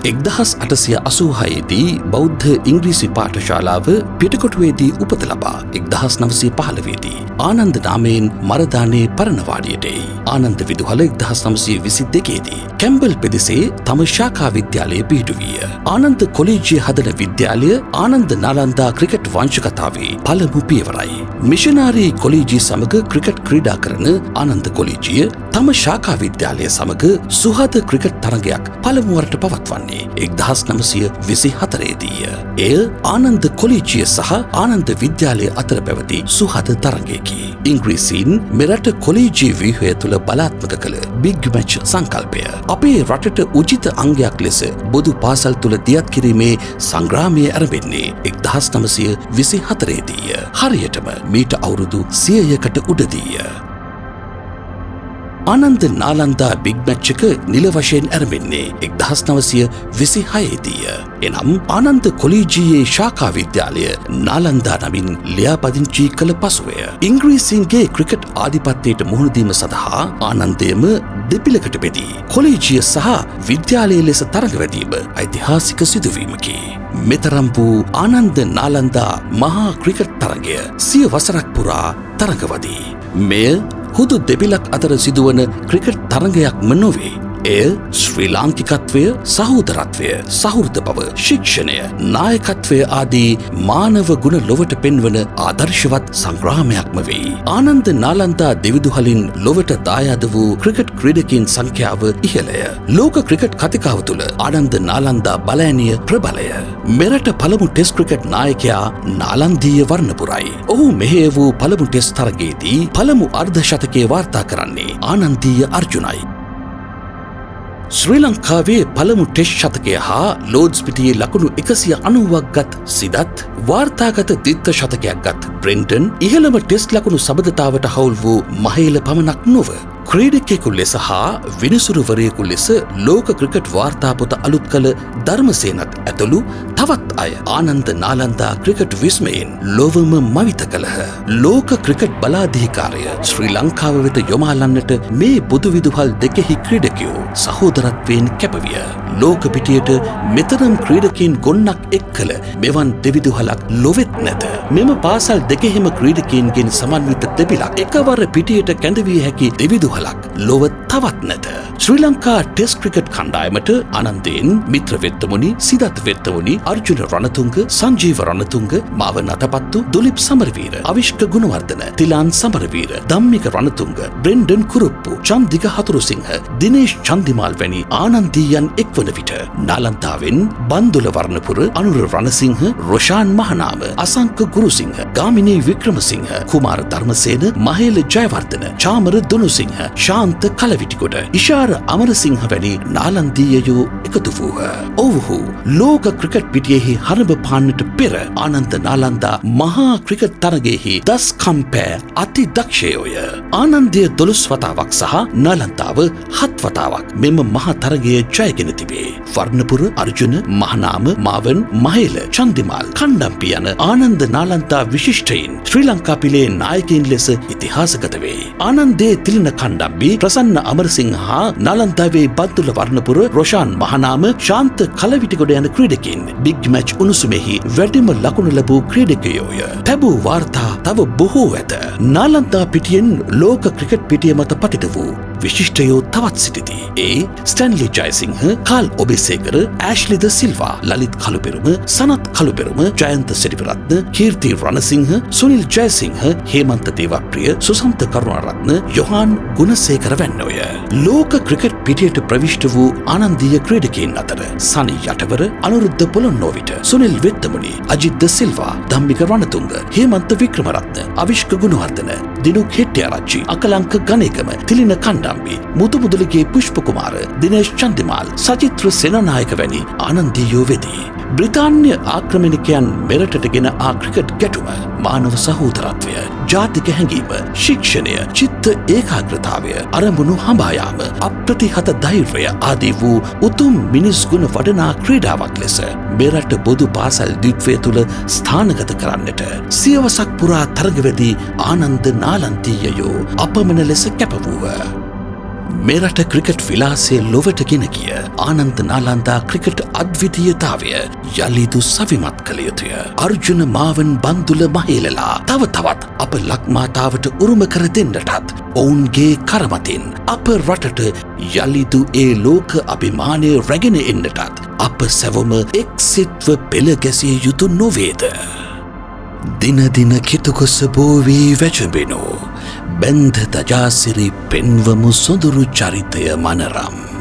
1886දී බෞද්ධ ඉංග්‍රීසි පාඨශාලාව පිටකොටුවේදී උපත ලබා 1915දී ආනන්ද නාමයෙන් මරදානේ පරණවාඩියට එයි. ආනන්ද විදුහල 1922දී කැම්බල් පෙදෙසේ තම ශාඛා විද්‍යාලය පිහිටුවිය. ආනන්ද කොලෙජිය හදන විද්‍යාලය ආනන්ද නාලන්දා ක්‍රිකට් වංශකතාවේ පළමු පියවරයි. මිෂනාරී කොලෙජිය සමග ක්‍රිකට් ක්‍රීඩා කරන ආනන්ද කොලෙජිය තම ශාඛා විද්‍යාලය සමග සුහද ක්‍රිකට් තරගයක් පළමුවරට පවත්වන්නේ 1924දී. එය ආනන්ද කොලෙජිය සහ ආනන්ද විද්‍යාලය අතර පැවති සුහද තරගයකි. ඉංග්‍රීසීන් මෙරට කොලෙජිය ව්‍යුහය තුළ බලාත්මක කළ බිග් මැච් සංකල්පය අපේ රටට උචිත අංගයක් ලෙස බොදු පාසල් තුළ දියත් කිරීමේ සංග්‍රාමය ආරම්භෙන්නේ 1924දී. හරියටම මීට අවුරුදු 100කට උඩදීය. ආනන්ද නාලන්දා බිග් මැච් එක නිල වශයෙන් ආරම්භෙන්නේ 1926දී. එනම් ආනන්ද කොලෙජියේ ශාඛා විද්‍යාලය නාලන්දා නමින් ලියාපදිංචි කළ පසුවය. ඉංග්‍රීසීන්ගේ ක්‍රිකට් ආධිපත්‍යයට මුහුණ දීම සඳහා ආනන්දයම දෙපිලකට බෙදී කොලෙජිය සහ විද්‍යාලය ලෙස තරඟවැදීම ඓතිහාසික සිදුවීමකි. මෙතරම් වූ ආනන්ද නාලන්දා මහා ක්‍රිකට් තරගය 100 වසරක් පුරා තරඟවදී. මෙය හුදු දෙපිලක් අතර සිදුවන ක්‍රිකට් තරගයක්ම නොවේ. එය ශ්‍රී ලාංකිකත්වය, සහෝදරත්වය, සහෘද බව, ශික්ෂණය, නායකත්වය ආදී මානව ගුණ ලොවට පෙන්වන ආදර්ශවත් සංග්‍රාමයක්ම වෙයි. ආනන්ද නාලන්දා දෙවිදුහලින් ලොවට දායාද වූ ක්‍රිකට් ක්‍රීඩකයන් සංඛ්‍යාව ඉහළය. ලෝක ක්‍රිකට් කතිකාව තුළ ආනන්ද නාලන්දා බලෑනිය ප්‍රබලය. මෙරට පළමු ටෙස්ට් ක්‍රිකට් නායකයා නාලන්දීය වර්ණපුරයි. ඔහු මෙහෙය වූ පළමු ටෙස්ට් තරගයේදී පළමු අර්ධ ශතකය වාර්තා කරන්නේ ආනන්දීය අර්ජුනයි. ශ්‍රී ලංකාවේ පළමු ටෙස්ට් ශතකය හා ලෝඩ්ස් පිටියේ ලකුණු 190ක් ගත් සිදත් වාර්තාගත ද්විත්ව ශතකයක් ගත් බ්‍රෙන්ඩන් ඉහළම ටෙස්ට් ලකුණු සබඳතාවට හවුල් වූ මහේල පමණක් නොව ක්‍රීඩකයෙකු ලෙස හා විනිසුරුවරයෙකු ලෙස ලෝක ක්‍රිකට් වාර්තාපොත අලුත් කළ ධර්මසේනත් ඇතුළු තවත් අය ආනන්ද නාලන්දා ක්‍රිකට් විස්මයෙන් ලොවම මවිත කළහ. ලෝක ක්‍රිකට් බලාධිකාරය ශ්‍රී ලංකාව වෙත යොමාලන්නට මේ බොදු විදුහල් දෙකෙහි ක්‍රීඩකයෝ සහෝදරත්වයෙන් කැපවිය. ලෝක පිටියට මෙතරම් ක්‍රීඩකයන් ගොන්නක් එක් කළ මෙවන් දෙවිදුහලක් ලොවෙත් නැත. මෙම පාසල් දෙකෙහිම ක්‍රීඩකයන්ගෙන් සමන්විත දෙපිලක් එකවර පිටියට කැඳවිය හැකි දෙවිදුහලක් ලොව තවත් නැත. ශ්‍රී ලංකා ටෙස්ට් ක්‍රිකට් කණ්ඩායමට ආනන්දයෙන් මිත්‍ර වෙත්තමුනි, සිදත් වෙත්තමුනි, අර්ජුන රණතුංග, සංජීව රණතුංග, මාවන අතපත්තු, දුලිප් සමරවීර, අවිෂ්ක ගුණවර්ධන, තිලාන් සමරවීර, ධම්මික රණතුංග, බ්‍රෙන්ඩන් කුරුප්පු, චන්දික හතුරුසිංහ, දිනේෂ් චන්දිමාල් වැනි ආනන්දීයන් එක්වන විට නාලන්දාවෙන් බන්දුල වර්ණපුර, අනුර රණසිංහ, රොෂාන් මහනාම, අසංක ගුරුසිංහ, ගාමිණී වික්‍රමසිංහ, කුමාර ධර්මසේන, මහේල ජයවර්ධන, චාමර දුනුසිංහ, ශාන්ත කලවිටිගොඩ, ඉෂාර අමරසිංහ වැනි නාලන්දීයයෝ එකතු වූහ. ඔවුහු ලෝක ක්‍රිකට් පිටියෙහි හරඹ පාන්නට පෙර ආනන්ද නාලන්දා මහා ක්‍රිකට් තරගයෙහි දස්කම් පෑ අති දක්ෂයෝය. ආනන්දය 12 වතාවක් සහ නාලන්දාව 7 වතාවක් මෙම මහා තරගය ජයගෙන තිබේ. වර්ණපුර, අර්ජුන, මහනාම, මාවන්, මහේල, චන්දිමාල්, කණ්ඩම්පි යන ආනන්ද නාලන්දා විශිෂ්ටයින් ශ්‍රී ලංකා පිලේ නායකයින් ලෙස ඉතිහාසගත වේ. ආනන්දේ තිලින කණ්ඩම්බි, ප්‍රසන්න අමරසිංහ හා නාලන්දාවේ බන්දුල වර්ණපුර, රොෂාන් මහනාම, ශාන්ත කලවිටිගොඩ යන ක්‍රීඩකයින් බිග් මැච් උණුසුමෙහි වැඩිම ලකුණු ලැබූ ක්‍රීඩකයෝය. තැබූ වාර්තා තව බොහෝ ඇත. නාලන්දා පිටියෙන් ලෝක ක්‍රිකට් පිටිය මත පතිත වූ විශිෂ්ටයෝ තවත් සිටිති. ඒ ස්ටැන්ලි ජයසිංහ, කාල් ඔබෙසේකර, ඇෂ්ලි ද සිල්වා, ලලිත් කළුපෙරුම, සනත් කළුපෙරුම, ජයන්ත සිරිවරත්න, කීර්ති රණසිංහ, සුනිල් ජයසිංහ, හේමන්ත දේවප්‍රිය, සුසන්ත කරුණාරත්න, යොහාන් ගුණසේකර වැන්නෝය. ලෝක ක්‍රිකට් පිටියට ප්‍රවිෂ්ට වූ ආනන්දීය ක්‍රීඩකයන් අතර සනි යටවර, අනුරුද්ධ පොළොන්නෝවිට, සුනිල් වෙත්තමුනි, අජිත් ද සිල්වා, ධම්මික රණතුංග, හේමන්ත වික්‍රමරත්න, අවිෂ්ක ගුණවර්ධන, දිනුක් හෙට්ටිආරච්චි, අකලංක ගණේකම, තිලින කණ්ඩම්බි, මුතුමුදලිගේ පුෂ්ප කුමාර, දිනේෂ් චන්දිමාල්, සචිත්‍ර සේනානායක වැනි ආනන්දීයෝ වෙදී. බ්‍රිතාන්‍ය ආක්‍රමණිකයන් මෙරටට ගෙන ආ ක්‍රිකට් ගැටුම මානව සහෝදරත්වය, ජාතික හැඟීම, ශික්ෂණය, චිත්ත ඒකාග්‍රතාවය, අරමුණු හඹා යාම, අප්‍රතිහත ධෛර්යය ආදී වූ උතුම් මිනිස් ගුණ වඩනා ක්‍රීඩාවක් ලෙස මෙරට බොදු පාසල් ද්විත්වය තුළ ස්ථානගත කරන්නට සියවසක් පුරා තරගවැදී ආනන්ද නාලන්දීයයෝ අපමණ ලෙස කැප වූහ. මෙරට ක්‍රිකට් විලාසය ලොවට ගෙන ගිය ආනන්ද නාලන්දා ක්‍රිකට් අද්විතීයතාවය යළිදු සවිමත් කළ යුතුය. අර්ජුන මාවන් බන්දුල මහේලලා තව තවත් අප ලක්මාතාවට උරුම කර දෙන්නටත් ඔවුන්ගේ කරමතින් අප රටට යළිදු ඒ ලෝක අභිමානය රැගෙන එන්නටත් අප සැවම එක්සිත්ව පෙළ ගැසිය යුතු නොවේද. දිනදින කෙතුකොස බෝවී වැජඹෙනු බැන්ධ තජාසිරි පෙන්වමු සොඳුරු චරිතය මනරම්.